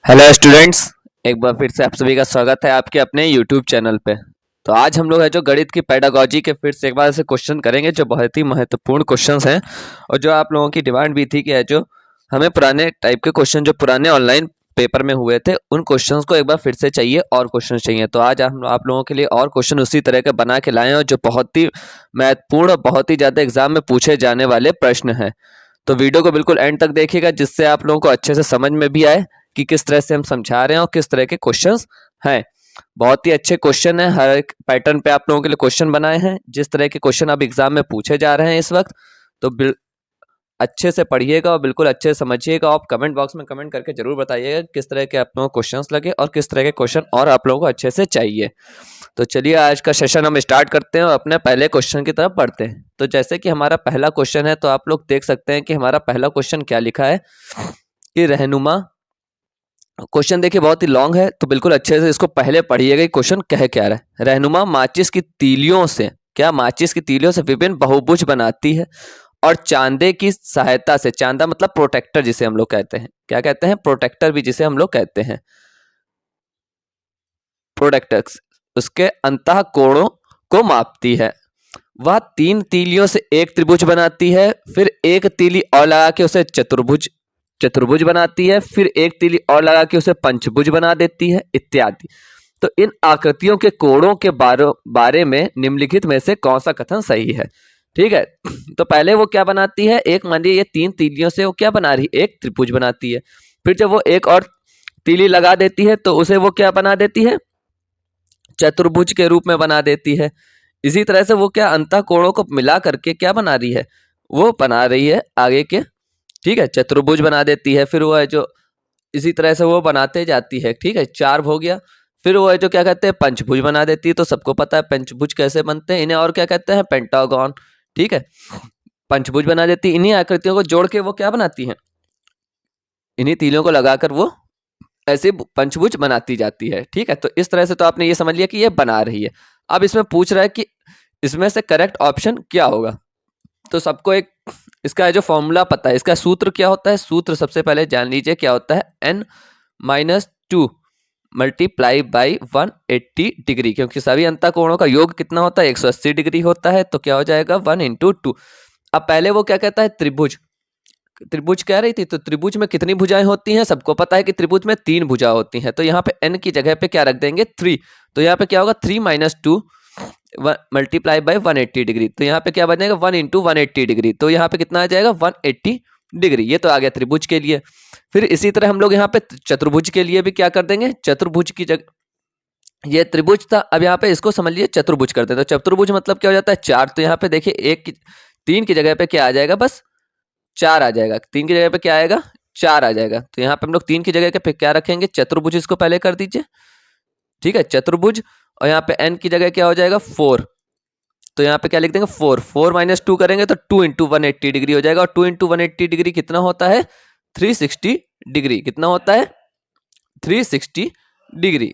Hello students, एक बार फिर से आप सभी का स्वागत है आपके अपने यूट्यूब चैनल पे। तो आज हम लोग है जो गणित की पेडागोजी के फिर से एक बार से क्वेश्चन करेंगे जो बहुत ही महत्वपूर्ण क्वेश्चंस हैं और जो आप लोगों की डिमांड भी थी कि है जो हमें पुराने टाइप के क्वेश्चन जो पुराने ऑनलाइन पेपर में हुए थे उन क्वेश्चंस को एक बार फिर से चाहिए और क्वेश्चन चाहिए। तो आज हम आप लोगों के लिए और क्वेश्चन उसी तरह के बना के लाए हैं और जो बहुत ही महत्वपूर्ण और बहुत ही ज़्यादा एग्जाम में पूछे जाने वाले प्रश्न हैं। तो वीडियो को बिल्कुल एंड तक देखिएगा जिससे आप लोगों को अच्छे से समझ में भी आए कि किस तरह से हम समझा रहे हैं और किस तरह के क्वेश्चंस हैं। बहुत ही अच्छे क्वेश्चन हैं, हर एक पैटर्न पे आप लोगों के लिए क्वेश्चन बनाए हैं। जिस तरह के क्वेश्चन अब एग्जाम में पूछे जा रहे हैं इस वक्त, तो अच्छे से पढ़िएगा और बिल्कुल अच्छे से समझिएगा। आप कमेंट बॉक्स में कमेंट करके जरूर बताइएगा किस तरह के आप लोगों को क्वेश्चंस लगे और किस तरह के क्वेश्चन और आप लोगों को अच्छे से चाहिए। तो चलिए आज का सेशन हम स्टार्ट करते हैं और अपने पहले क्वेश्चन की तरफ बढ़ते हैं। तो जैसे कि हमारा पहला क्वेश्चन है, तो आप लोग देख सकते हैं कि हमारा पहला क्वेश्चन क्या लिखा है कि रहनुमा। क्वेश्चन देखिए बहुत ही लॉन्ग है, तो बिल्कुल अच्छे से इसको पहले पढ़िएगा। क्वेश्चन कह क्या रहा है। रहनुमा माचिस की तीलियों से माचिस की तीलियों से विभिन्न बहुभुज बनाती है और चांदे की सहायता से, चांदा मतलब प्रोटेक्टर जिसे हम लोग कहते हैं, क्या कहते हैं, प्रोटेक्टर भी जिसे हम लोग कहते हैं, प्रोटेक्टर, उसके अंतः कोणों को मापती है। वह 3 तीलियों से एक त्रिभुज बनाती है, फिर एक तीली और लगा के उसे चतुर्भुज बनाती है, फिर एक तीली और लगा के उसे पंचभुज बना देती है, इत्यादि। तो इन आकृतियों के कोणों के बारे में निम्नलिखित में से कौन सा कथन सही है। ठीक है, तो पहले वो क्या बनाती है, एक मान लीजिए ये 3 तीलियों से वो क्या बना रही है, एक त्रिभुज बनाती है। फिर जब वो एक और तीली लगा देती है तो उसे वो क्या बना देती है, चतुर्भुज के रूप में बना देती है। इसी तरह से वो क्या अंतः कोणों को मिला करके क्या बना रही है, वो बना रही है आगे के, ठीक है, चतुर्भुज बना देती है। फिर वो है जो इसी तरह से वो बनाते जाती है, ठीक है, 4 हो गया। फिर वो है जो क्या कहते हैं, पंचभुज बना देती है। तो सबको पता है पंचभुज कैसे बनते हैं, इन्हें और क्या कहते हैं, पेंटागन। ठीक है, पंचभुज बना देती है। इन्हीं आकृतियों को जोड़ के वो क्या बनाती है, इन्हीं तीलियों को लगाकर वो ऐसे पंचभुज बनाती जाती है। ठीक है, तो इस तरह से तो आपने ये समझ लिया कि ये बना रही है। अब इसमें पूछ रहा है कि इसमें से करेक्ट ऑप्शन क्या होगा। तो सबको एक इसका जो फॉर्मूला पता है, इसका सूत्र क्या होता है, सूत्र सबसे पहले जान लीजिए क्या होता है, n-2 मल्टीप्लाई बाई 180 डिग्री, क्योंकि सभी अंतःकोणों का योग कितना होता है, 180 डिग्री होता है। तो क्या हो जाएगा, 1 × 2। अब पहले वो क्या कहता है, त्रिभुज कह रही थी। तो त्रिभुज में कितनी भुजाएं होती हैं, सबको पता है कि त्रिभुज में 3 भुजा होती हैं। तो यहाँ पे n की जगह पे क्या रख देंगे, 3। तो यहाँ पे क्या होगा, 3 - 2 मल्टीप्लाई बाई 180 डिग्री। तो यहाँ पे क्या बनेगा, 1 × 180 डिग्री। तो यहाँ पे कितना आ जाएगा, 180 डिग्री। ये तो आ गया त्रिभुज के लिए। फिर इसी तरह हम लोग यहाँ पे चतुर्भुज के लिए भी क्या कर देंगे, चतुर्भुज की जगह, ये त्रिभुज था, अब यहाँ पे इसको समझ लीजिए चतुर्भुज कर देते। तो चतुर्भुज मतलब क्या हो जाता है, 4। तो यहाँ पे देखिए 3 की जगह पे क्या आ जाएगा, बस 4 आ जाएगा। 3 की जगह पे क्या आएगा, 4 आ जाएगा। तो यहाँ पे हम लोग 3 की जगह पे क्या रखेंगे, चतुर्भुज, इसको पहले कर दीजिए। ठीक है, चतुर्भुज। और यहाँ पे n की जगह क्या हो जाएगा, 4। तो यहाँ पे क्या लिख देंगे, 4 - 2 करेंगे तो 2 × 180 डिग्री हो जाएगा। और 2 × 180 डिग्री कितना होता है, 360 डिग्री। कितना होता है, 360 डिग्री।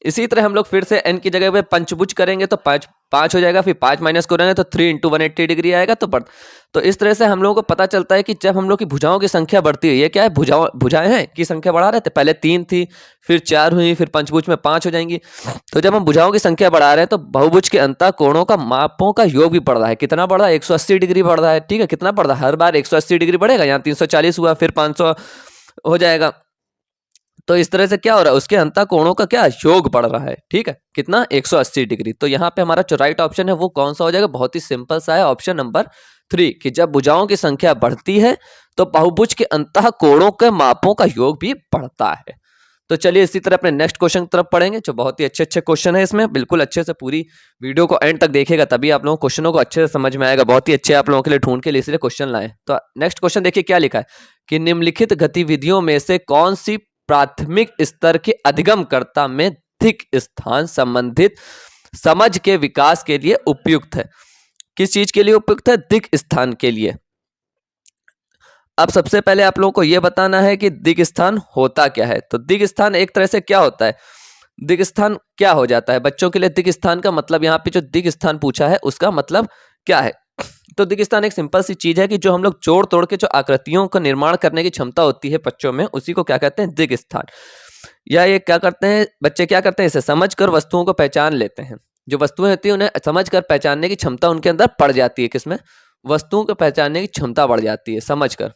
इसी तरह हम लोग फिर से n की जगह पे पंचभुज करेंगे तो 5 हो जाएगा। फिर 5 माइनस करेंगे तो 3 × 180 डिग्री आएगा। तो इस तरह से हम लोगों को पता चलता है कि जब हम लोग की भुजाओं की संख्या बढ़ती है, ये क्या है, भुजाएं हैं की संख्या बढ़ा रहे थे। पहले 3 थी, फिर 4 हुई, फिर पंचभुज में 5 हो जाएंगी। तो जब हम भुजाओं की संख्या बढ़ा रहे हैं तो बहुभुज के अंतः कोणों का मापों का योग भी बढ़ रहा है। कितना बढ़ रहा है, 180 डिग्री बढ़ रहा है। ठीक है, कितना बढ़ रहा है, हर बार 180 डिग्री बढ़ेगा। यहाँ 340 हुआ, फिर 500 हो जाएगा। तो इस तरह से क्या हो रहा है, उसके अंतः कोणों का क्या योग बढ़ रहा है। ठीक है, कितना, 180 डिग्री। तो यहाँ पे हमारा जो राइट ऑप्शन है वो कौन सा हो जाएगा, बहुत ही सिंपल सा है, ऑप्शन नंबर 3, कि जब भुजाओं की संख्या बढ़ती है तो बहुभुज के अंतः कोणों के मापों का योग भी बढ़ता है। तो चलिए इसी तरह अपने नेक्स्ट क्वेश्चन की तरफ पढ़ेंगे, जो बहुत ही अच्छे क्वेश्चन है। इसमें बिल्कुल अच्छे से पूरी वीडियो को एंड तक देखिएगा, तभी आप लोगों को क्वेश्चनों को अच्छे से समझ में आएगा। बहुत ही अच्छे आप लोगों के लिए ढूंढ के लिए इसलिए क्वेश्चन लाए। तो नेक्स्ट क्वेश्चन देखिए क्या लिखा है कि निम्नलिखित गतिविधियों में से कौन सी प्राथमिक स्तर के अधिगमकर्ता में दिक् स्थान संबंधित समझ के विकास के लिए उपयुक्त है। किस चीज के लिए उपयुक्त है, दिक् स्थान के लिए। अब सबसे पहले आप लोगों को यह बताना है कि दिक् स्थान होता क्या है। तो दिक् स्थान एक तरह से क्या होता है, दिक् स्थान क्या हो जाता है बच्चों के लिए। दिक् स्थान का मतलब, यहाँ पे जो दिक् स्थान पूछा है उसका मतलब क्या है। तो दिक् स्थान एक सिंपल सी चीज है कि जो हम लोग जोड़ तोड़ के जो आकृतियों का निर्माण करने की क्षमता होती है बच्चों में, उसी को क्या कहते हैं, दिक् स्थान। या ये क्या करते हैं बच्चे, क्या करते हैं, इसे समझकर वस्तुओं को पहचान लेते हैं। जो वस्तुएं होती है उन्हें समझकर पहचानने की क्षमता उनके अंदर पड़ जाती है। किसमें? वस्तुओं को पहचानने की क्षमता बढ़ जाती है, समझकर।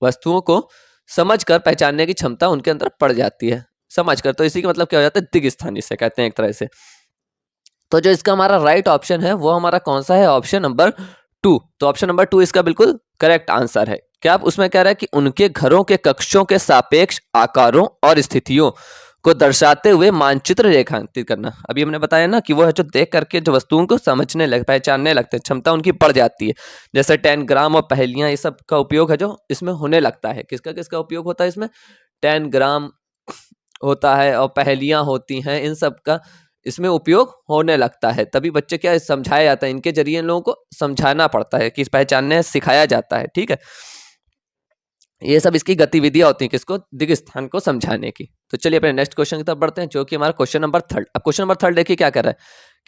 वस्तुओं को समझकर पहचानने की क्षमता उनके अंदर पड़ जाती है, समझकर। तो इसी का मतलब क्या हो जाता है? दिग स्थान इसे कहते हैं एक तरह से। तो जो इसका हमारा राइट ऑप्शन है वो हमारा कौन सा है? Option number 2। तो ऑप्शन नंबर 2 इसका बिल्कुल करेक्ट आंसर है। क्या आप उसमें कह रहा है कि उनके घरों के कक्षों के सापेक्ष आकारों और स्थितियों को दर्शाते हुए मानचित्र रेखांकित करना। अभी हमने बताया ना कि वो है जो देख करके जो वस्तुओं को समझने लग पहचानने लगते हैं, क्षमता उनकी बढ़ जाती है। जैसे 10 ग्राम और पहेलियां, ये सब का उपयोग है जो इसमें होने लगता है। किसका किसका उपयोग होता है इसमें? 10 ग्राम होता है और पहेलियां होती हैं, इन सब का इसमें उपयोग होने लगता है। तभी बच्चे क्या समझाया जाता है, इनके जरिए इन लोगों को समझाना पड़ता है कि पहचानने सिखाया जाता है। ठीक है, ये सब इसकी गतिविधियां होती हैं, किसको? दिग स्थान को समझाने की। तो चलिए अपने नेक्स्ट क्वेश्चन की तरफ बढ़ते हैं, जो कि हमारा क्वेश्चन नंबर 3। अब क्वेश्चन नंबर 3 देखिए क्या कर रहा है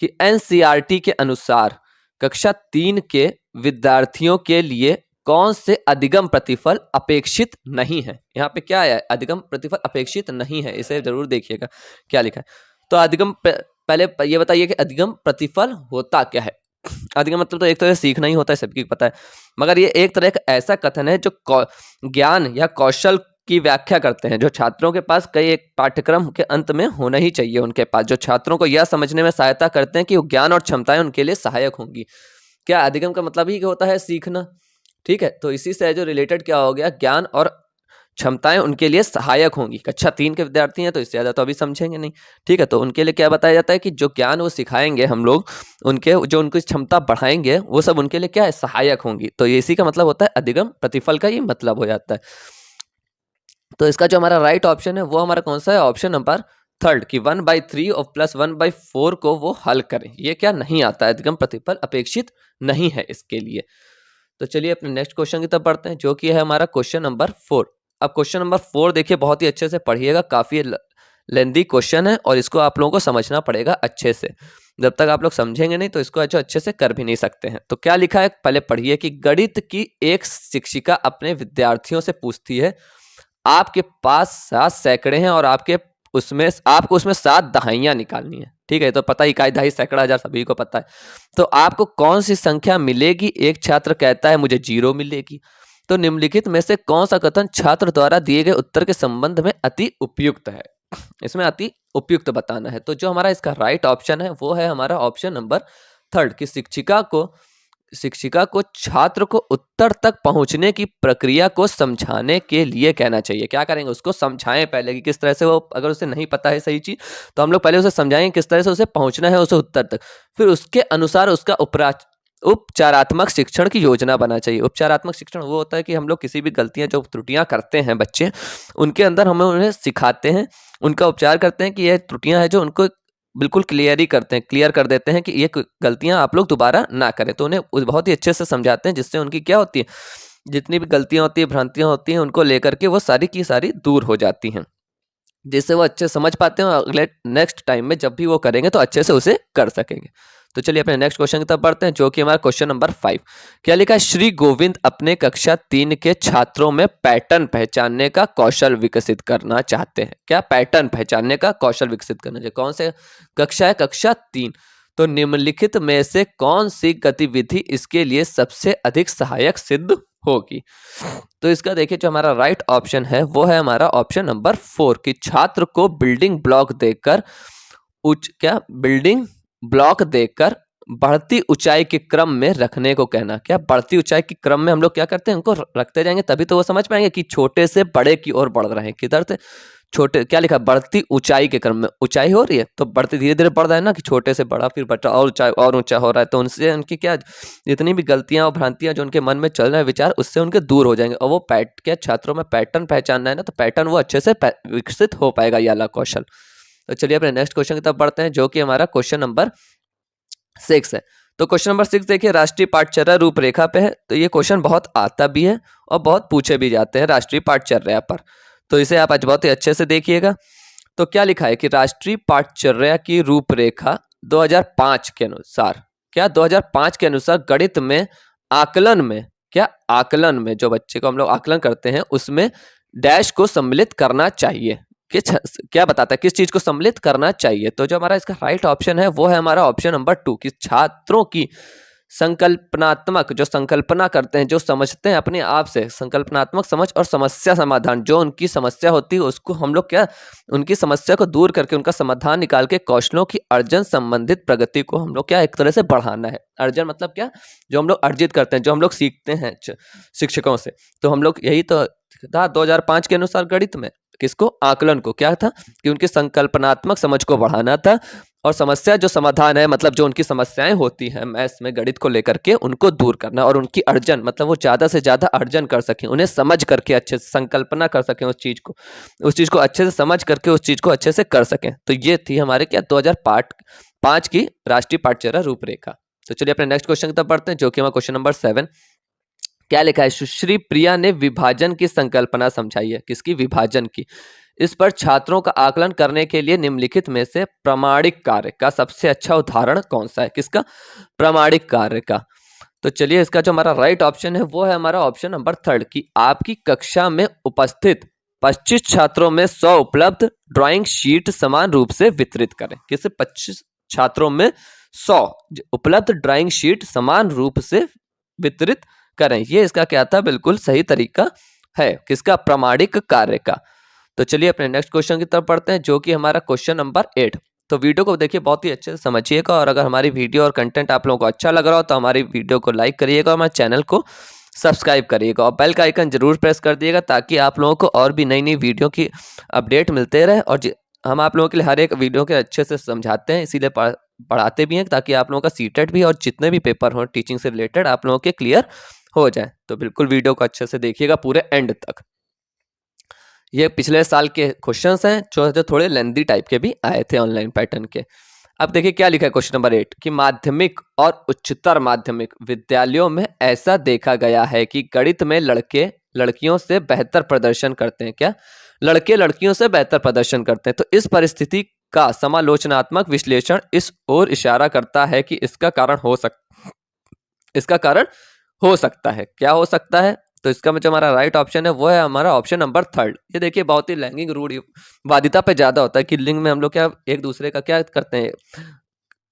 कि एनसीईआरटी के अनुसार कक्षा 3 के विद्यार्थियों के लिए कौन से अधिगम प्रतिफल अपेक्षित नहीं है? यहाँ पे क्या है? अधिगम प्रतिफल अपेक्षित नहीं है, इसे जरूर देखिएगा क्या लिखा है। तो अधिगम पहले ये बताइए कि अधिगम प्रतिफल होता क्या है? अधिगम मतलब तो एक तरह से सीखना ही होता है, सबकी पता है। मगर ये एक तरह का ऐसा कथन है जो ज्ञान या कौशल की व्याख्या करते हैं, जो छात्रों के पास कई एक पाठ्यक्रम के अंत में होना ही चाहिए उनके पास, जो छात्रों को यह समझने में सहायता करते हैं कि वो ज्ञान और क्षमताएं उनके लिए सहायक होंगी। क्या अधिगम का मतलब ही होता है सीखना? ठीक है, तो इसी से जो रिलेटेड क्या हो गया, ज्ञान और क्षमताएं उनके लिए सहायक होंगी। कक्षा 3 के विद्यार्थी हैं तो इससे ज़्यादा तो अभी समझेंगे नहीं। ठीक है, तो उनके लिए क्या बताया जाता है कि जो ज्ञान वो सिखाएंगे हम लोग, उनके जो उनकी क्षमता बढ़ाएंगे, वो सब उनके लिए क्या है? सहायक होंगी। तो ये इसी का मतलब होता है अधिगम प्रतिफल का ये मतलब हो जाता है। तो इसका जो हमारा राइट ऑप्शन है वो हमारा कौन सा है? ऑप्शन नंबर 3 कि 1/3 और प्लस 1/4 को वो हल करें। ये क्या नहीं आता है? अधिगम प्रतिफल अपेक्षित नहीं है इसके लिए। तो चलिए अपने नेक्स्ट क्वेश्चन की तरफ बढ़ते हैं, जो कि है हमारा क्वेश्चन नंबर 4। अब क्वेश्चन नंबर 4 देखिए, बहुत ही अच्छे से पढ़िएगा, काफी लेंदी क्वेश्चन है और इसको आप लोगों को समझना पड़ेगा अच्छे से। जब तक आप लोग समझेंगे नहीं तो इसको अच्छे से कर भी नहीं सकते हैं। तो क्या लिखा है पहले पढ़िए कि गणित की एक शिक्षिका अपने विद्यार्थियों से पूछती है, आपके पास 7 सैकड़े हैं और आपको उसमें 7 दहाइयां निकालनी है। ठीक है, तो पता ही, इकाई, दहाई, सैकड़ा, हजार सभी को पता है। तो आपको कौन सी संख्या मिलेगी? एक छात्र कहता है मुझे 0 मिलेगी। तो निम्नलिखित में से कौन सा कथन छात्र द्वारा दिए गए उत्तर के संबंध में अति उपयुक्त है? इसमें अति उपयुक्त बताना है। तो जो हमारा इसका राइट ऑप्शन है वो है हमारा ऑप्शन नंबर 3 कि शिक्षिका को छात्र को उत्तर तक पहुंचने की प्रक्रिया को समझाने के लिए कहना चाहिए। क्या करेंगे? उसको समझाएं पहले कि किस तरह से वो, अगर उसे नहीं पता है सही चीज तो हम लोग पहले उसे समझाएंगे किस तरह से उसे पहुंचना है उसे उत्तर तक। फिर उसके अनुसार उसका उपचारात्मक शिक्षण की योजना बना चाहिए। उपचारात्मक शिक्षण वो होता है कि हम लोग किसी भी गलतियां, जो त्रुटियां करते हैं बच्चे, उनके अंदर हम उन्हें सिखाते हैं, उनका उपचार करते हैं कि ये त्रुटियां हैं जो उनको बिल्कुल क्लियर कर देते हैं कि ये गलतियां आप लोग दोबारा ना करें। तो उन्हें बहुत ही अच्छे से समझाते हैं, जिससे उनकी क्या होती है, जितनी भी गलतियां होती है, भ्रांतियां होती हैं, उनको लेकर के वो सारी की सारी दूर हो जाती हैं, जिससे वो अच्छे समझ पाते हैं और अगले नेक्स्ट टाइम में जब भी वो करेंगे तो अच्छे से उसे कर सकेंगे। तो चलिए अपने नेक्स्ट क्वेश्चन की तरफ बढ़ते हैं, जो कि हमारा क्वेश्चन नंबर 5। क्या लिखा है? श्री गोविंद अपने कक्षा 3 के छात्रों में पैटर्न पहचानने का कौशल विकसित करना चाहते हैं। क्या? पैटर्न पहचानने का कौशल विकसित करना चाहिए। कौन से कक्षा है? कक्षा 3। तो निम्नलिखित में से कौन सी गतिविधि इसके लिए सबसे अधिक सहायक सिद्ध होगी? तो इसका देखिए जो हमारा राइट ऑप्शन है वो है हमारा ऑप्शन नंबर 4 कि छात्र को बिल्डिंग ब्लॉक देकर बढ़ती ऊंचाई के क्रम में रखने को कहना। क्या? बढ़ती ऊंचाई के क्रम में हम लोग क्या करते हैं, उनको रखते जाएंगे, तभी तो वो समझ पाएंगे कि छोटे से बड़े की ओर बढ़ रहे हैं। किधर से छोटे? क्या लिखा? बढ़ती ऊंचाई के क्रम में। ऊंचाई हो रही है तो बढ़ती धीरे धीरे बढ़ रहा है ना, कि छोटे से बड़ा, फिर बड़ा और ऊंचा और ऊंचा हो रहा है। तो उनसे उनकी क्या, जितनी भी गलतियां और भ्रांतियां जो उनके मन में चल रहे हैं विचार, उससे उनके दूर हो जाएंगे। और वो क्या छात्रों में पैटर्न पहचानना है ना, तो पैटर्न वो अच्छे से विकसित हो पाएगा, ये वाला कौशल। तो चलिए अपने नेक्स्ट क्वेश्चन की तरफ बढ़ते हैं, जो कि हमारा क्वेश्चन नंबर 6 है। तो क्वेश्चन नंबर 6 देखिए, राष्ट्रीय पाठचर्या रूपरेखा पे है। तो ये क्वेश्चन बहुत आता भी है और बहुत पूछे भी जाते हैं राष्ट्रीय पाठचर्या पर। तो इसे आप आज बहुत ही अच्छे से देखिएगा। तो क्या लिखा है कि राष्ट्रीय पाठचर्या की रूपरेखा 2005 के अनुसार, क्या 2005 के अनुसार गणित में आकलन में जो बच्चे को हम लोग आकलन करते हैं उसमें डैश को सम्मिलित करना चाहिए। कि क्या बताता है, किस चीज को सम्मिलित करना चाहिए। तो जो हमारा इसका राइट ऑप्शन है वो है हमारा ऑप्शन नंबर 2 कि छात्रों की संकल्पनात्मक, जो संकल्पना करते हैं, जो समझते हैं अपने आप से, संकल्पनात्मक समझ और समस्या समाधान, जो उनकी समस्या होती है उसको हम लोग क्या, उनकी समस्या को दूर करके उनका समाधान निकाल के कौशलों की अर्जन संबंधित प्रगति को हम लोग क्या एक तरह से बढ़ाना है। अर्जन मतलब क्या, जो हम लोग अर्जित करते हैं, जो हम लोग सीखते हैं शिक्षकों से। तो हम लोग यही तो था 2005 के अनुसार गणित में, किसको, आकलन को, क्या था कि उनकी संकल्पनात्मक समझ को बढ़ाना था, और समस्या जो समाधान है मतलब जो उनकी समस्याएं होती हैं मैथ्स में गणित को लेकर के उनको दूर करना, और उनकी अर्जन मतलब वो ज़्यादा से ज़्यादा अर्जन कर सकें, उन्हें समझ करके अच्छे से संकल्पना कर सकें उस चीज़ को अच्छे से समझ करके उस चीज़ को अच्छे से कर सकें। तो ये थी हमारे क्या 2005 की राष्ट्रीय पाठचर्या रूपरेखा। तो चलिए अपने नेक्स्ट क्वेश्चन की तरफ बढ़ते हैं, जो कि हमारा क्वेश्चन नंबर 7। क्या लिखा है, सुश्री प्रिया ने विभाजन की संकल्पना समझाई है। किसकी, विभाजन की। इस पर छात्रों का आकलन करने के लिए निम्नलिखित में से प्रामाणिक कार्य का सबसे अच्छा उदाहरण कौन सा है। किसका, प्रामाणिक कार्य का। तो चलिए इसका जो हमारा राइट ऑप्शन है वो है हमारा ऑप्शन नंबर 3 कि आपकी कक्षा में उपस्थित 25 छात्रों में 100 उपलब्ध ड्राइंग शीट समान रूप से वितरित करें। किसे, 25 छात्रों में 100 उपलब्ध ड्राइंग शीट समान रूप से वितरित करें। ये इसका क्या था, बिल्कुल सही तरीका है। किसका, प्रामाणिक कार्य का। तो चलिए अपने नेक्स्ट क्वेश्चन की तरफ पढ़ते हैं, जो कि हमारा क्वेश्चन नंबर 8। तो वीडियो को देखिए बहुत ही अच्छे से समझिएगा, और अगर हमारी वीडियो और कंटेंट आप लोगों को अच्छा लग रहा हो तो हमारी वीडियो को लाइक करिएगा और हमारे चैनल को सब्सक्राइब करिएगा, और बेल का आइकन जरूर प्रेस कर दिएगा ताकि आप लोगों को और भी नई नई वीडियो की अपडेट मिलते रहे। और हम आप लोगों के लिए हर एक वीडियो के अच्छे से समझाते हैं, इसीलिए पढ़ाते भी हैं ताकि आप लोगों का सीटेट भी और जितने भी पेपर हो टीचिंग से रिलेटेड आप लोगों के क्लियर हो जाए। तो बिल्कुल वीडियो को अच्छे से देखिएगा पूरे एंड तक। ये पिछले साल के क्वेश्चंस हैं जो थोड़े लेंदी टाइप के भी आए थे ऑनलाइन पैटर्न के। अब देखिए क्या लिखा है क्वेश्चन नंबर 8 कि माध्यमिक और उच्चतर माध्यमिक विद्यालयों में ऐसा देखा गया है कि गणित में लड़के लड़कियों से बेहतर प्रदर्शन करते हैं। क्या, लड़के लड़कियों से बेहतर प्रदर्शन करते हैं। तो इस परिस्थिति का समालोचनात्मक विश्लेषण इस ओर इशारा करता है कि इसका कारण हो सकता है। क्या हो सकता है, तो इसका जो हमारा राइट ऑप्शन है वो है हमारा ऑप्शन नंबर 3। ये देखिए बहुत ही लैंगिक रूढ़िवादिता पे ज्यादा होता है कि लिंग में हम लोग क्या एक दूसरे का क्या करते हैं,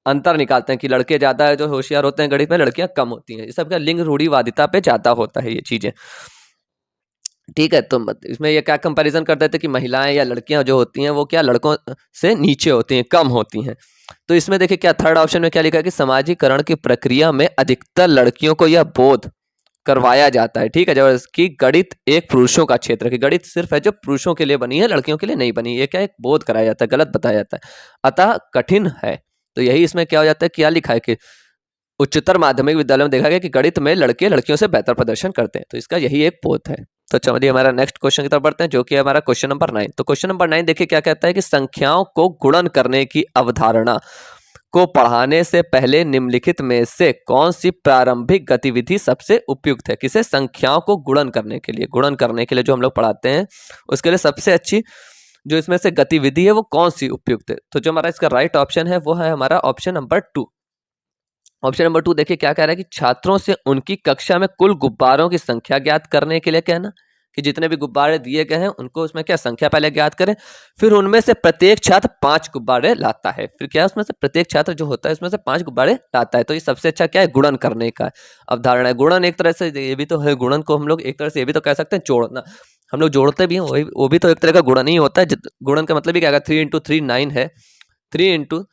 अंतर निकालते हैं कि लड़के ज्यादा है जो होशियार होते हैं गणित में, लड़कियां कम होती हैं। ये सब क्या लिंग रूढ़िवादिता पे ज्यादा होता है ये चीजें, ठीक है। तो इसमें ये क्या कंपैरिजन कर देते कि महिलाएं या लड़कियां जो होती हैं वो क्या लड़कों से नीचे होती हैं, कम होती हैं। तो इसमें देखिए क्या थर्ड ऑप्शन में क्या लिखा है कि समाजीकरण की प्रक्रिया में अधिकतर लड़कियों को यह बोध करवाया जाता है, ठीक है, जबकि गणित एक पुरुषों का क्षेत्र है, कि गणित सिर्फ है जो पुरुषों के लिए बनी है, लड़कियों के लिए नहीं बनी। ये क्या एक बोध कराया जाता है, गलत बताया जाता है, अतः कठिन है। तो यही इसमें क्या हो जाता है, क्या लिखा है कि उच्चतर माध्यमिक विद्यालयों में देखा गया कि गणित में लड़के लड़कियों से बेहतर प्रदर्शन करते हैं। तो इसका यही एक बोध है। तो चलिए हमारा नेक्स्ट क्वेश्चन की तरफ बढ़ते हैं, जो कि हमारा क्वेश्चन नंबर 9। तो क्वेश्चन नंबर 9 देखिए क्या कहता है कि संख्याओं को गुणन करने की अवधारणा को पढ़ाने से पहले निम्नलिखित में से कौन सी प्रारंभिक गतिविधि सबसे उपयुक्त है। किसे, संख्याओं को गुणन करने के लिए जो हम लोग पढ़ाते हैं उसके लिए सबसे अच्छी जो इसमें से गतिविधि है वो कौन सी उपयुक्त है। तो जो हमारा इसका राइट ऑप्शन है वो है हमारा ऑप्शन नंबर 2। ऑप्शन नंबर 2 देखिए क्या कह रहा है कि छात्रों से उनकी कक्षा में कुल गुब्बारों की संख्या ज्ञात करने के लिए कहना, कि जितने भी गुब्बारे दिए गए हैं उनको उसमें क्या संख्या पहले ज्ञात करें, फिर उनमें से प्रत्येक छात्र 5 गुब्बारे लाता है। फिर क्या उसमें से प्रत्येक छात्र जो होता है उसमें से 5 गुब्बारे लाता है। तो ये सबसे अच्छा क्या है, गुणन करने का अवधारणा है। गुणन एक तरह से ये भी तो है, गुणन को हम लोग एक तरह से ये भी तो कह सकते हैं जोड़ना, हम लोग जोड़ते भी हैं, वही वो भी तो एक तरह का गुणन ही होता है। गुणन का मतलब ही क्या है, 3 × 3 9 है, 3 ×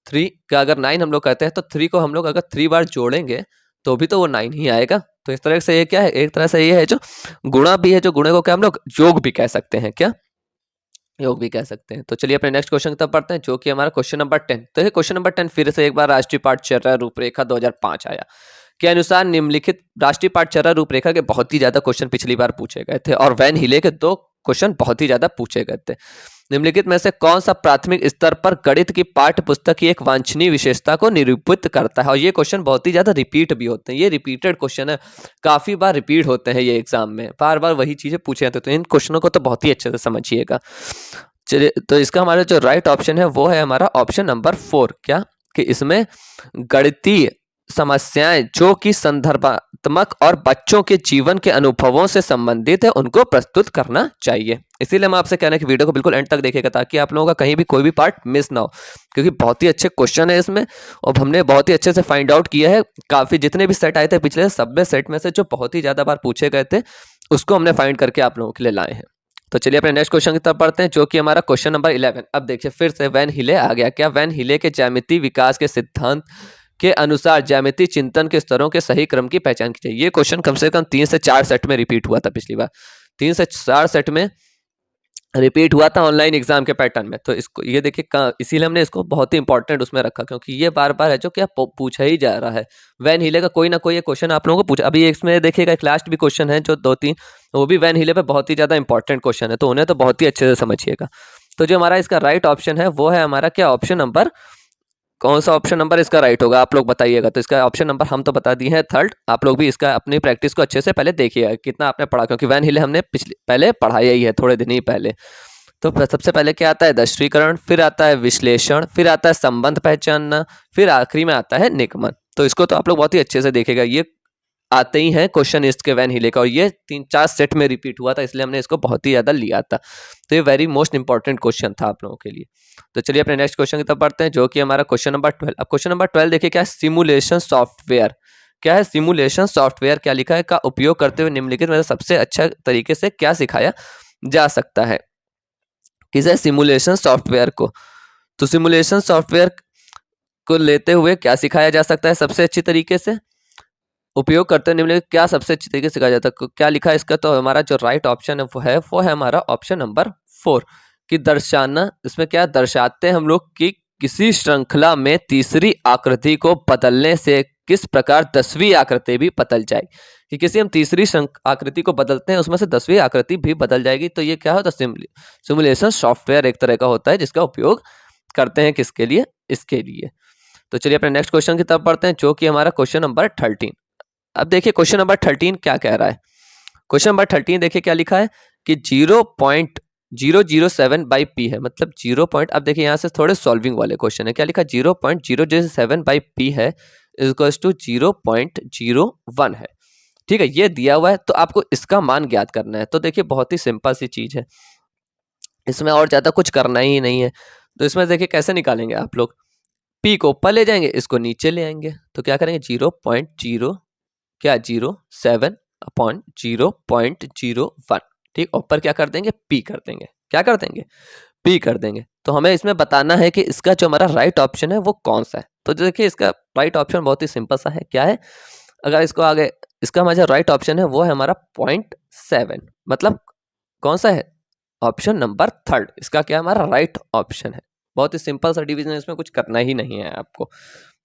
3 का अगर 9 हम लोग कहते हैं तो 3 को हम लोग अगर 3 बार जोड़ेंगे तो भी तो वो 9 ही आएगा। तो इस तरह से ये क्या है, एक तरह से ये है जो गुणा भी है, जो गुणे को क्या हम लोग योग भी कह सकते हैं, क्या योग भी कह सकते हैं। तो चलिए अपने नेक्स्ट क्वेश्चन की तरफ पढ़ते हैं, जो कि हमारा क्वेश्चन नंबर 10। तो ये क्वेश्चन नंबर 10 फिर से एक बार राष्ट्रीय पाठचर्या रूपरेखा 2005 आया के अनुसार निम्नलिखित राष्ट्रीय पाठचर्या रूपरेखा के बहुत ही ज्यादा क्वेश्चन पिछली बार पूछे गए थे, और वैन हिले के 2 क्वेश्चन बहुत ही ज्यादा पूछे गए थे। निम्नलिखित में से कौन सा प्राथमिक स्तर पर गणित की पाठ्य पुस्तक की एक वांछनीय विशेषता को निरूपित करता है। और ये क्वेश्चन बहुत ही ज्यादा रिपीट भी होते हैं, ये रिपीटेड क्वेश्चन है, काफी बार रिपीट होते हैं ये एग्जाम में, बार बार वही चीजें पूछे जाते हैं। तो इन क्वेश्चनों को तो बहुत ही अच्छे से समझिएगा। चलिए तो इसका हमारा जो राइट ऑप्शन है वो है हमारा ऑप्शन नंबर 4। क्या कि इसमें गणितीय समस्याएं जो कि संदर्भात्मक और बच्चों के जीवन के अनुभवों से संबंधित है उनको प्रस्तुत करना चाहिए। इसीलिए मैं आपसे कह रहा हूं कि वीडियो को बिल्कुल एंड तक देखिएगा ताकि आप लोगों का कहीं भी कोई भी पार्ट मिस ना हो, क्योंकि बहुत ही अच्छे क्वेश्चन है इसमें और हमने बहुत ही अच्छे से फाइंड आउट किया है। काफ़ी जितने भी सेट आए थे पिछले सब में सेट में से जो बहुत ही ज़्यादा बार पूछे गए थे उसको हमने फाइंड करके आप लोगों के लिए लाए हैं। तो चलिए अपने नेक्स्ट क्वेश्चन की तरफ बढ़ते हैं जो कि हमारा क्वेश्चन नंबर 11। अब देखिए फिर से वैन हिले आ गया। क्या वैन हिले के ज्यामितीय विकास के सिद्धांत के अनुसार ज्यामितीय चिंतन के स्तरों के सही क्रम की पहचान कीजिए। ये क्वेश्चन कम से कम 3 से 4 सेट में रिपीट हुआ था पिछली बार, 3 से 4 सेट में रिपीट हुआ था ऑनलाइन एग्जाम के पैटर्न में। तो इसको ये देखिए इसीलिए हमने इसको बहुत ही इंपॉर्टेंट उसमें रखा क्योंकि ये बार बार है जो क्या पूछा ही जा रहा है। वैन हिले का कोई ना कोई क्वेश्चन आप लोगों को पूछा। अभी इसमें देखिएगा एक लास्ट भी क्वेश्चन है जो 2-3 वो भी वैन हिले पे बहुत ही ज़्यादा इंपॉर्टेंट क्वेश्चन है, तो उन्हें तो बहुत ही अच्छे से समझिएगा। तो जो हमारा इसका राइट ऑप्शन है वो है हमारा क्या ऑप्शन नंबर, कौन सा ऑप्शन नंबर इसका राइट होगा आप लोग बताइएगा। तो इसका ऑप्शन नंबर हम तो बता दिए हैं थर्ड, आप लोग भी इसका अपनी प्रैक्टिस को अच्छे से पहले देखिएगा कितना आपने पढ़ा, क्योंकि वैन हिले हमने पहले पढ़ाया ही है थोड़े दिन ही पहले। तो सबसे पहले क्या आता है दृष्टिकरण, फिर आता है विश्लेषण, फिर आता है संबंध पहचानना, फिर आखिरी में आता है निगमन। तो इसको तो आप लोग बहुत ही अच्छे से देखेगा, ये आते ही हैं क्वेश्चन इसके वैन हिले का और ये 3-4 सेट में रिपीट हुआ था इसलिए हमने इसको बहुत ही ज़्यादा लिया था। तो ये वेरी मोस्ट इंपॉर्टेंट क्वेश्चन था आप लोगों के लिए। तो चलिए अपने नेक्स्ट क्वेश्चन की तरफ बढ़ते हैं जो कि हमारा क्वेश्चन नंबर 12। अब क्वेश्चन नंबर 12 देखिए क्या है, सिमुलेशन सॉफ्टवेयर। क्या है सिमुलेशन सॉफ्टवेयर, क्या लिखा है, का उपयोग करते हुए निम्नलिखित में सबसे अच्छा तरीके से क्या सिखाया जा सकता है। किसे, सिमुलेशन सॉफ्टवेयर को। तो सिमुलेशन सॉफ्टवेयर को लेते हुए क्या सिखाया जा सकता है सबसे अच्छी तरीके से, उपयोग करते हुए निम्नलिखित क्या सबसे अच्छी तरीके से सिखाया जाता है। क्या लिखा है इसका, तो हमारा जो राइट ऑप्शन है वो है हमारा ऑप्शन नंबर 4 कि दर्शाना। इसमें क्या दर्शाते हैं हम लोग कि किसी श्रृंखला में तीसरी आकृति को बदलने से किस प्रकार 10वीं आकृति भी बदल जाएगी। कि किसी हम तीसरी आकृति को बदलते हैं उसमें से 10वीं आकृति भी बदल जाएगी। तो ये क्या होता है, सिमुलेशन सॉफ्टवेयर एक तरह का होता है जिसका उपयोग करते हैं किसके लिए, इसके लिए। तो चलिए अपने नेक्स्ट क्वेश्चन की तरफ बढ़ते हैं जो कि हमारा क्वेश्चन नंबर 13। अब देखिए क्वेश्चन नंबर 13 क्या कह रहा है। क्वेश्चन नंबर 13 देखिए क्या लिखा है कि 0.007 बाई पी है, मतलब 0. अब देखिए यहाँ से थोड़े सॉल्विंग वाले क्वेश्चन है। क्या लिखा, 0.007 बाई पी है इक्वल्स टू 0.01 है। ठीक है, ये दिया हुआ है तो आपको इसका मान ज्ञात करना है। तो देखिए बहुत ही सिंपल सी चीज है, इसमें और ज्यादा कुछ करना ही नहीं है। तो इसमें देखिए कैसे निकालेंगे आप लोग, पी को ऊपर ले जाएंगे, इसको नीचे ले आएंगे। तो क्या करेंगे 0.0 ठीक, ऊपर क्या कर देंगे पी कर देंगे, क्या कर देंगे पी कर देंगे। तो हमें इसमें बताना है कि इसका जो हमारा राइट ऑप्शन है वो कौन सा है। तो देखिए इसका राइट ऑप्शन बहुत ही सिंपल सा है, क्या है, अगर इसको आगे इसका हमारा राइट ऑप्शन है वो है हमारा 0.7, मतलब कौन सा है, ऑप्शन नंबर 3 इसका क्या है हमारा राइट ऑप्शन है। बहुत ही सिंपल सा डिवीजन है, इसमें कुछ करना ही नहीं है आपको।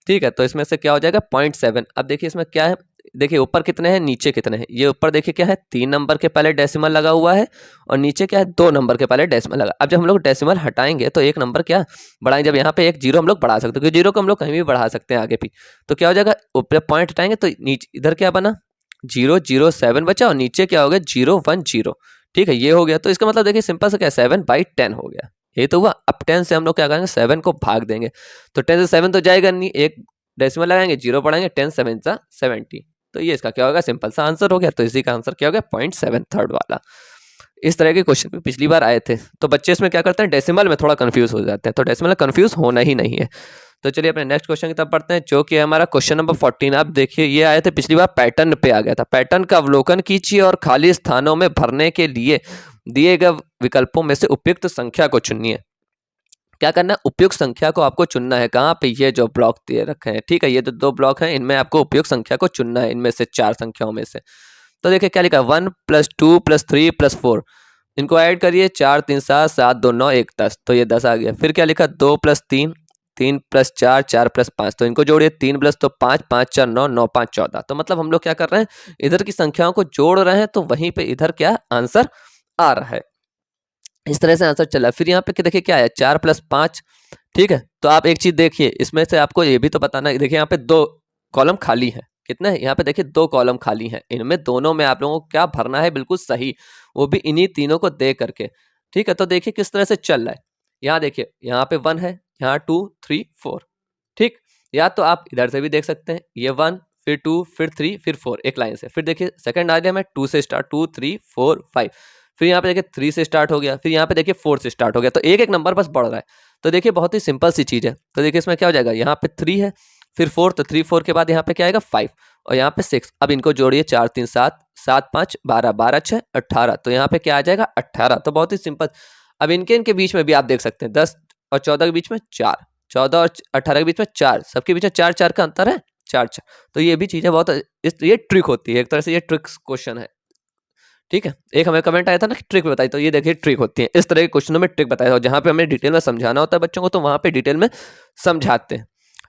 ठीक है, तो इसमें से क्या हो जाएगा 0.7। अब देखिए इसमें क्या है, देखिए ऊपर कितने हैं नीचे कितने हैं। ये ऊपर देखिए क्या है 3 नंबर के पहले डेसिमल लगा हुआ है और नीचे क्या है 2 नंबर के पहले डेसिमल लगा। अब जब हम लोग डेसिमल हटाएंगे तो एक नंबर क्या बढ़ाएंगे, जब यहाँ पे एक जीरो हम लोग बढ़ा सकते हैं क्योंकि जीरो को हम लोग कहीं भी बढ़ा सकते हैं आगे भी। तो क्या हो जाएगा, ऊपर पॉइंट हटाएंगे तो नीचे इधर क्या बना 007 बचा और नीचे क्या हो गया 010। ठीक है, ये हो गया। तो इसका मतलब देखिए सिंपल से क्या 7/10 हो गया, यही तो हुआ। अब 10 से हम लोग क्या करेंगे 7 को भाग देंगे, तो 10 से 7 तो जाएगा नहीं, एक डेसिमल लगाएंगे, जीरो पढ़ाएंगे, 10 7 70। तो ये इसका क्या होगा, सिंपल सा आंसर हो गया। तो इसी का आंसर क्या हो गया 0.7 थर्ड वाला। इस तरह के क्वेश्चन भी पिछली बार आए थे। तो बच्चे इसमें क्या करते हैं डेसिमल में थोड़ा कंफ्यूज हो जाते हैं, तो डेसिमल में कंफ्यूज होना ही नहीं है। तो चलिए अपने नेक्स्ट क्वेश्चन की तरफ पढ़ते हैं जो कि हमारा क्वेश्चन नंबर 14। आप देखिए ये आए थे पिछली बार, पैटर्न पे आ गया था। पैटर्न का अवलोकन कीजिए और खाली स्थानों में भरने के लिए दिए गए विकल्पों में से उपयुक्त संख्या को चुनिए। क्या करना है, उपयुक्त संख्या को आपको चुनना है। कहाँ पे, ये जो ब्लॉक दिए रखे हैं, ठीक है, ये तो 2 ब्लॉक हैं, इनमें आपको उपयुक्त संख्या को चुनना है, इनमें से 4 संख्याओं में से। तो देखिए क्या लिखा है 1 + 2 + 3 + 4, इनको ऐड करिए 4 3 7 7 2 9 1 10, तो ये 10 आ गया। फिर क्या लिखा 2 + 3 3 + 4 4 + 5, तो इनको जोड़िए 3 + तो 5 5 4 9 9 5 14। तो मतलब हम लोग क्या कर रहे हैं, इधर की संख्याओं को जोड़ रहे हैं, तो वहीं पे इधर क्या आंसर आ रहा है। इस तरह से आंसर चला। फिर यहाँ पे देखिए क्या है 4 + 5, ठीक है। तो आप एक चीज देखिए, इसमें से आपको ये भी तो बताना है, देखिए यहाँ पे 2 कॉलम खाली है, कितने हैं यहाँ पे देखिए 2 कॉलम खाली हैं, इनमें दोनों में आप लोगों को क्या भरना है बिल्कुल सही, वो भी इन्हीं तीनों को दे करके। ठीक है, तो देखिए किस तरह से चल रहा है। यहाँ देखिए यहाँ पे 1 है, यहाँ 2 3 4, ठीक। या तो आप इधर से भी देख सकते हैं, ये 1 फिर 2 फिर 3 फिर 4 एक लाइन से। फिर देखिए सेकंड आ गया मैं 2 से स्टार्ट, 2 3 4 5, फिर यहाँ पे देखिए 3 से स्टार्ट हो गया, फिर यहाँ पे देखिए 4 से स्टार्ट हो गया। तो एक एक नंबर बस बढ़ रहा है। तो देखिए बहुत ही सिंपल सी चीज़ है। तो देखिए इसमें क्या हो जाएगा, यहाँ पे 3 है, फिर 4, तो 3 4 के बाद यहाँ पे क्या आएगा 5 और यहाँ पे 6। अब इनको जोड़िए, 4 3 7 7 5 12 12 6 18, तो यहाँ पे क्या आ जाएगा 18। तो बहुत ही सिंपल। अब इनके इनके बीच में भी आप देख सकते हैं 10 और 14 के बीच में 4, 14 और 18 के बीच में 4, सबके बीच में 4 4 का अंतर है, 4 4। तो ये भी चीज़ें बहुत ये ट्रिक होती है, एक तरह से ये ट्रिक्स क्वेश्चन है। ठीक है, एक हमें कमेंट आया था ना कि ट्रिक बताई, तो ये देखिए ट्रिक होती है। इस तरह के क्वेश्चनों में ट्रिक बताया, और जहाँ पे हमें डिटेल में समझाना होता है बच्चों को, तो वहाँ पे डिटेल में समझाते हैं।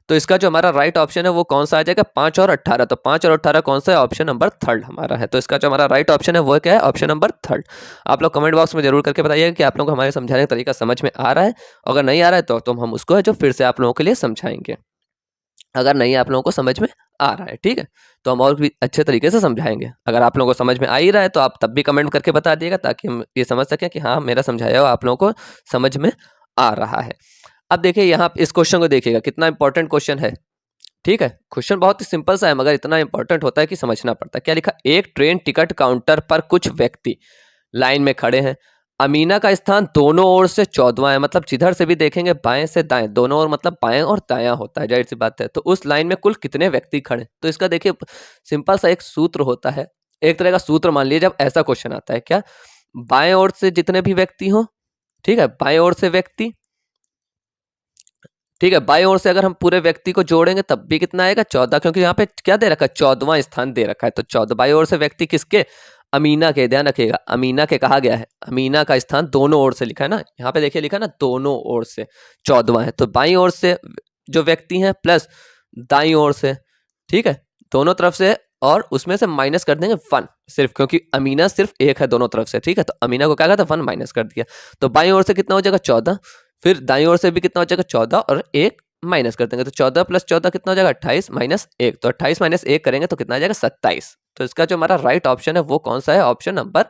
तो इसका जो हमारा राइट ऑप्शन है वो कौन सा आ जाएगा, 5 और 18। तो 5 और 18 कौन सा है, ऑप्शन नंबर 3 हमारा है। तो इसका जो हमारा राइट ऑप्शन है वो क्या है, ऑप्शन नंबर 3। आप लोग कमेंट बॉक्स में जरूर करके बताइएगा कि आप लोगों को हमारे समझाने का तरीका समझ में आ रहा है। अगर नहीं आ रहा है तो हम उसको है जो फिर से आप लोगों के लिए समझाएंगे, अगर नहीं आप लोगों को समझ में आ रहा है। ठीक है, तो हम और भी अच्छे तरीके से समझाएंगे। अगर आप लोगों को समझ में आ ही रहा है तो आप तब भी कमेंट करके बता दिएगा, ताकि हम ये समझ सकें कि हाँ मेरा समझाया हुआ आप लोगों को समझ में आ रहा है। अब देखिए यहाँ इस क्वेश्चन को देखिएगा, कितना इंपॉर्टेंट क्वेश्चन है। ठीक है, क्वेश्चन बहुत ही सिंपल सा है मगर इतना इंपॉर्टेंट होता है कि समझना पड़ता है। क्या लिखा, एक ट्रेन टिकट काउंटर पर कुछ व्यक्ति लाइन में खड़े हैं। अमीना का स्थान दोनों ओर से 14वां है, मतलब जिधर से भी देखेंगे बाएं से दाएं, दोनों ओर मतलब बाएं और दायां होता है, जाहिर सी बात है। तो उस लाइन में कुल कितने व्यक्ति खड़े, तो इसका देखिए सिंपल सा एक सूत्र होता है, एक तरह का सूत्र मान लीजिए। जब ऐसा क्वेश्चन आता है, क्या बाएं ओर से जितने भी व्यक्ति हो, ठीक है, बाएं ओर से व्यक्ति, ठीक है, बाएं ओर से अगर हम पूरे व्यक्ति को जोड़ेंगे तब भी कितना आएगा 14, क्योंकि यहाँ पे क्या दे रखा है, 14वां स्थान दे रखा है। तो 14 बाएं ओर से व्यक्ति किसके, अमीना के, ध्यान रखिएगा अमीना के कहा गया है। अमीना का स्थान दोनों ओर से लिखा है ना, यहाँ पे देखिए लिखा है ना दोनों ओर से 14वां है। तो बाईं ओर से जो व्यक्ति हैं प्लस दाईं ओर से, ठीक है, दोनों तरफ से, और उसमें से माइनस कर देंगे 1 सिर्फ, क्योंकि अमीना सिर्फ एक है दोनों तरफ से। ठीक है, तो अमीना को क्या कहा था 1 माइनस कर दिया। तो बाईं ओर से कितना हो जाएगा 14, फिर दाईं ओर से भी कितना हो जाएगा 14 और 1 माइनस कर देंगे। तो 14 प्लस 14 कितना हो जाएगा 28 माइनस 1, तो 28 माइनस 1 करेंगे तो कितना आ जाएगा 27। तो इसका जो हमारा राइट ऑप्शन है वो कौन सा है, ऑप्शन नंबर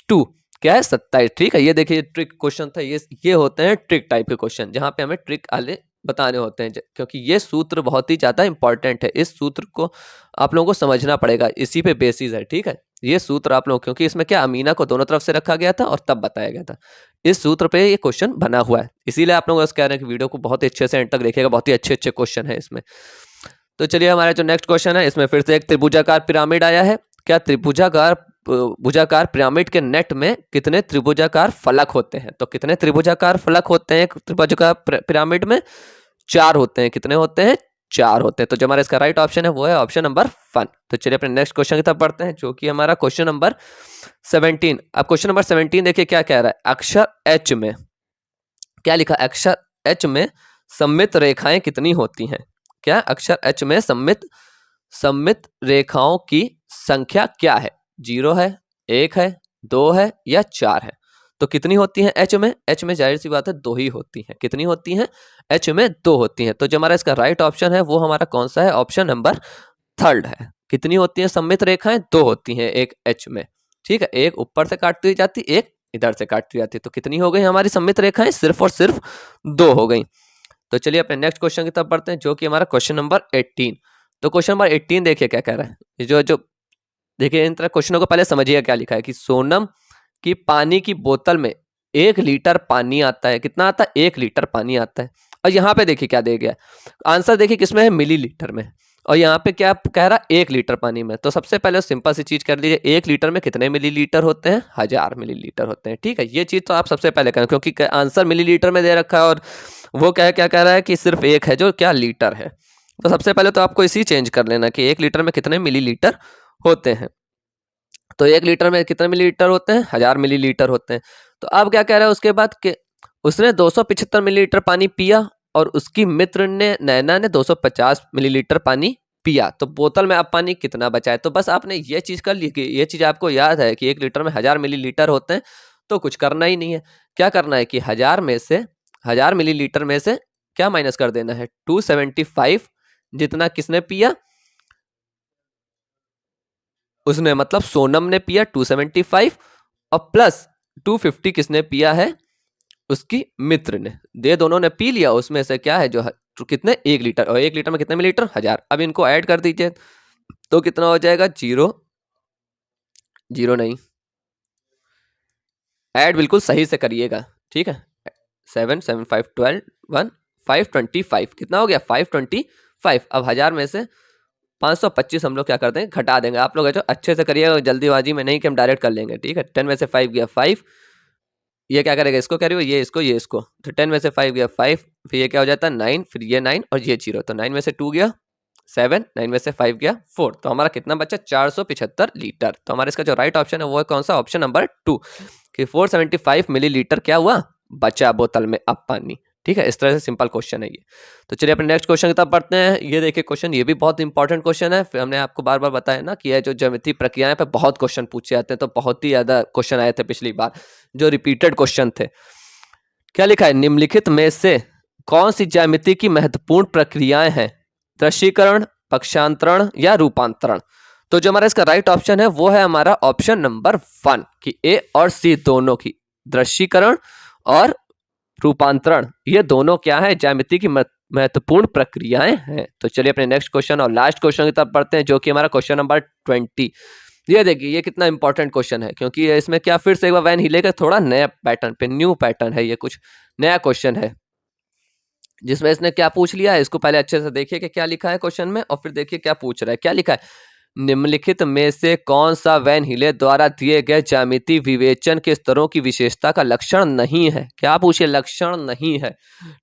2, क्या है 27। ठीक है, ये देखिए ट्रिक क्वेश्चन था, ये होते हैं ट्रिक टाइप के क्वेश्चन, जहाँ पे हमें ट्रिक आले बताने होते हैं, क्योंकि ये सूत्र बहुत ही ज़्यादा इंपॉर्टेंट है। इस सूत्र को आप लोगों को समझना पड़ेगा, इसी पे बेसिस है। ठीक है, ये सूत्र आप लोग, क्योंकि इसमें क्या अमीना को दोनों तरफ से रखा गया था और तब बताया गया था, इस सूत्र पे ये क्वेश्चन बना हुआ है। इसीलिए आप लोग कह रहे हैं कि वीडियो को बहुत ही अच्छे से एंड तक देखिएगा, बहुत ही अच्छे अच्छे क्वेश्चन है इसमें। तो चलिए हमारा जो नेक्स्ट क्वेश्चन है, इसमें फिर से एक त्रिभुजाकार पिरामिड आया है। क्या भुजाकार पिरामिड के नेट में कितने त्रिभुजाकार फलक होते हैं, तो कितने त्रिभुजाकार फलक होते हैं त्रिभुजाकार पिरामिड में, 4 होते हैं। कितने होते हैं, 4 होते हैं। तो जो हमारा इसका राइट ऑप्शन है वो है ऑप्शन नंबर 1। तो चलिए अपने नेक्स्ट क्वेश्चन की तरफ बढ़ते हैं, जो कि हमारा क्वेश्चन नंबर 17। अब क्वेश्चन नंबर 17 देखिए क्या कह रहा है, अक्षर एच में, क्या लिखा, अक्षर एच में सममित रेखाएं कितनी होती हैं। क्या अक्षर एच में सममित रेखाओं की संख्या क्या है, 0 है, 1 है, 2 है या 4 है। तो कितनी होती हैं एच में, एच में जाहिर सी बात है 2 ही होती हैं। कितनी होती हैं, एच में 2 होती हैं। तो जो हमारा इसका राइट ऑप्शन है वो हमारा कौन सा है, ऑप्शन नंबर 3 है। कितनी होती हैं सममित रेखाएं, 2 होती हैं एक एच में। ठीक है, एक ऊपर से काटती हुई जाती, एक इधर से काटती जाती है। तो कितनी हो गई हमारी सममित रेखाएं, सिर्फ और सिर्फ 2 हो गई। तो चलिए अपने नेक्स्ट क्वेश्चन की तरफ बढ़ते हैं, जो कि हमारा क्वेश्चन नंबर 18। तो क्वेश्चन नंबर 18 देखिए क्या कह रहा है, जो देखिए इन तरह क्वेश्चनों को पहले समझिए क्या लिखा है, कि सोनम की पानी की बोतल में 1 लीटर पानी आता है। कितना आता है, 1 लीटर पानी आता है। और यहाँ पे देखिए क्या दे गया, आंसर देखिए किसमें है, मिलीलीटर में, और यहाँ पे क्या कह रहा है 1 लीटर पानी में। तो सबसे पहले सिंपल सी चीज कर लीजिए, 1 लीटर में कितने मिलीलीटर होते हैं, 1000 मिलीलीटर होते हैं। ठीक है, ये चीज तो आप सबसे पहले करें, क्योंकि आंसर मिलीलीटर में दे रखा है और वो क्या कह रहा है कि सिर्फ एक है जो क्या लीटर है। तो सबसे पहले तो आपको इसी चेंज कर लेना कि 1 लीटर में कितने मिलीलीटर होते हैं। तो 1 लीटर में कितने मिलीलीटर होते हैं, 1000 मिलीलीटर होते हैं। तो अब क्या कह रहा है उसके बाद कि उसने 275 मिलीलीटर पानी पिया और उसकी मित्र ने नैना ने 250 मिलीलीटर पानी पिया। तो बोतल में अब पानी कितना बचा है। तो बस आपने ये चीज कर ली कि ये चीज आपको याद है कि 1 लीटर में 1000 मिलीलीटर होते हैं। तो कुछ करना ही नहीं है, क्या करना है कि 1000 मिलीलीटर में से क्या माइनस कर देना है, 275 जितना किसने पिया, उसने मतलब सोनम ने पिया 275 और प्लस 250 किसने पिया है, उसकी मित्र ने। दोनों ने पी लिया, उसमें से क्या है जो तो कितने 1 लीटर, और 1 लीटर में कितने मिलीलीटर 1000। अब इनको ऐड कर दीजिए तो कितना हो जाएगा 0 0 नहीं, ऐड बिल्कुल सही से करिएगा, ठीक है। 7 7 5 12 1 525 कितना हो गया 525। अब 1000 में से 525 हम लोग क्या करते हैं घटा देंगे। आप लोग जो अच्छे से करिएगा, जल्दीबाजी में नहीं कि हम डायरेक्ट कर लेंगे, ठीक है। 10 में से 5 गया 5, ये क्या करेगा इसको कैरी, ये इसको ये इसको, तो 10 में से 5 गया 5, फिर ये क्या हो जाता है 9, फिर ये 9 और ये 0, तो 9 में से 2 गया 7, 9 में से 5 गया 4, तो हमारा कितना बचा 475 लीटर। तो हमारा इसका जो राइट ऑप्शन है वो है कौन सा, ऑप्शन नंबर 2 कि 475 मिलीलीटर क्या हुआ बचा बोतल में अब पानी, ठीक है। इस तरह से सिंपल क्वेश्चन है ये। तो चलिए अपने नेक्स्ट क्वेश्चन की तरफ पढ़ते हैं। ये देखिए क्वेश्चन, ये भी बहुत इंपॉर्टेंट क्वेश्चन है। फिर हमने आपको बार बार बताया ना कि ये जो ज्यामितीय प्रक्रियाएं पे बहुत क्वेश्चन पूछे जाते हैं, तो बहुत ही ज्यादा क्वेश्चन आए थे पिछली बार जो रिपीटेड क्वेश्चन थे। क्या लिखा है, निम्नलिखित में से कौन सी ज्यामिति की महत्वपूर्ण प्रक्रियाएं हैं, दृश्यीकरण, पक्षांतरण या रूपांतरण। तो जो हमारा इसका राइट ऑप्शन है वो है हमारा ऑप्शन नंबर 1 कि ए और सी दोनों की, दृश्यीकरण और रूपांतरण, ये दोनों क्या है ज्यामिति की महत्वपूर्ण प्रक्रियाएं हैं। तो चलिए अपने नेक्स्ट क्वेश्चन और लास्ट क्वेश्चन की तरफ पढ़ते हैं, जो कि हमारा क्वेश्चन नंबर 20। ये देखिए ये कितना इंपॉर्टेंट क्वेश्चन है, क्योंकि इसमें क्या फिर से एक बार वैन हिलेगा, थोड़ा नया पैटर्न पे, न्यू पैटर्न है, ये कुछ नया क्वेश्चन है जिसमें इसने क्या पूछ लिया है। इसको पहले अच्छे से देखिए कि क्या लिखा है क्वेश्चन में, और फिर देखिए क्या पूछ रहा है। क्या लिखा है, निम्नलिखित में से कौन सा वैन हिले द्वारा दिए गए ज्यामितीय विवेचन के स्तरों की विशेषता का लक्षण नहीं है। क्या पूछिए, लक्षण नहीं है,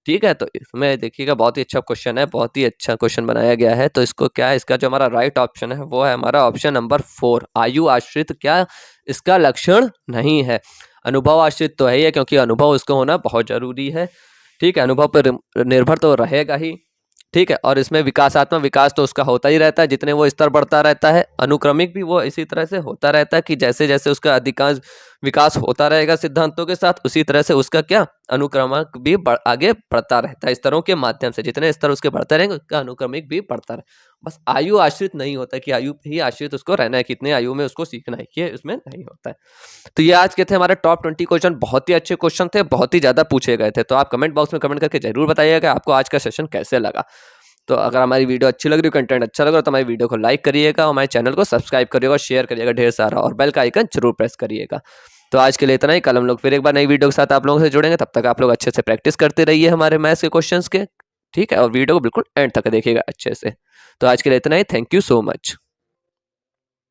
ठीक है। तो इसमें देखिएगा बहुत ही अच्छा क्वेश्चन है, बहुत ही अच्छा क्वेश्चन बनाया गया है। तो इसको क्या है, इसका जो हमारा राइट ऑप्शन है वो है हमारा ऑप्शन नंबर 4, आयु आश्रित क्या इसका लक्षण नहीं है। अनुभव आश्रित तो है ही, क्योंकि अनुभव इसको होना बहुत जरूरी है, ठीक है। अनुभव पर निर्भर तो रहेगा ही, ठीक है। और इसमें विकासात्मक विकास तो उसका होता ही रहता है, जितने वो स्तर बढ़ता रहता है। अनुक्रमिक भी वो इसी तरह से होता रहता है कि जैसे जैसे उसका अधिकांश विकास होता रहेगा सिद्धांतों के साथ, उसी तरह से उसका क्या अनुक्रमिक भी आगे बढ़ता रहता है। स्तरों के माध्यम से जितने स्तर उसके बढ़ते रहेंगे उसका अनुक्रमिक भी बढ़ता रहे। बस आयु आश्रित नहीं होता कि आयु पे ही आश्रित उसको रहना है, कितने आयु में उसको सीखना है, ये इसमें नहीं होता है। तो ये आज के थे हमारे टॉप 20 क्वेश्चन, बहुत ही अच्छे क्वेश्चन थे, बहुत ही ज्यादा पूछे गए थे। तो आप कमेंट बॉक्स में कमेंट करके जरूर बताइएगा आपको आज का सेशन कैसे लगा। तो अगर हमारी वीडियो अच्छी लग रही है, कंटेंट अच्छा लग रहा है, तो हमारी वीडियो को लाइक करिएगा, हमारे चैनल को सब्सक्राइब करिएगा, शेयर करिएगा ढेर सारा, और बेल का आइकन जरूर प्रेस करिएगा। तो आज के लिए इतना ही, कल हम लोग फिर एक बार नई वीडियो के साथ आप लोगों से जुड़ेंगे। तब तक आप लोग अच्छे से प्रैक्टिस करते रहिए हमारे मैथ्स के क्वेश्चंस के, ठीक है। और वीडियो को बिल्कुल एंड तक देखिएगा अच्छे से। तो आज के लिए इतना ही, थैंक यू सो मच।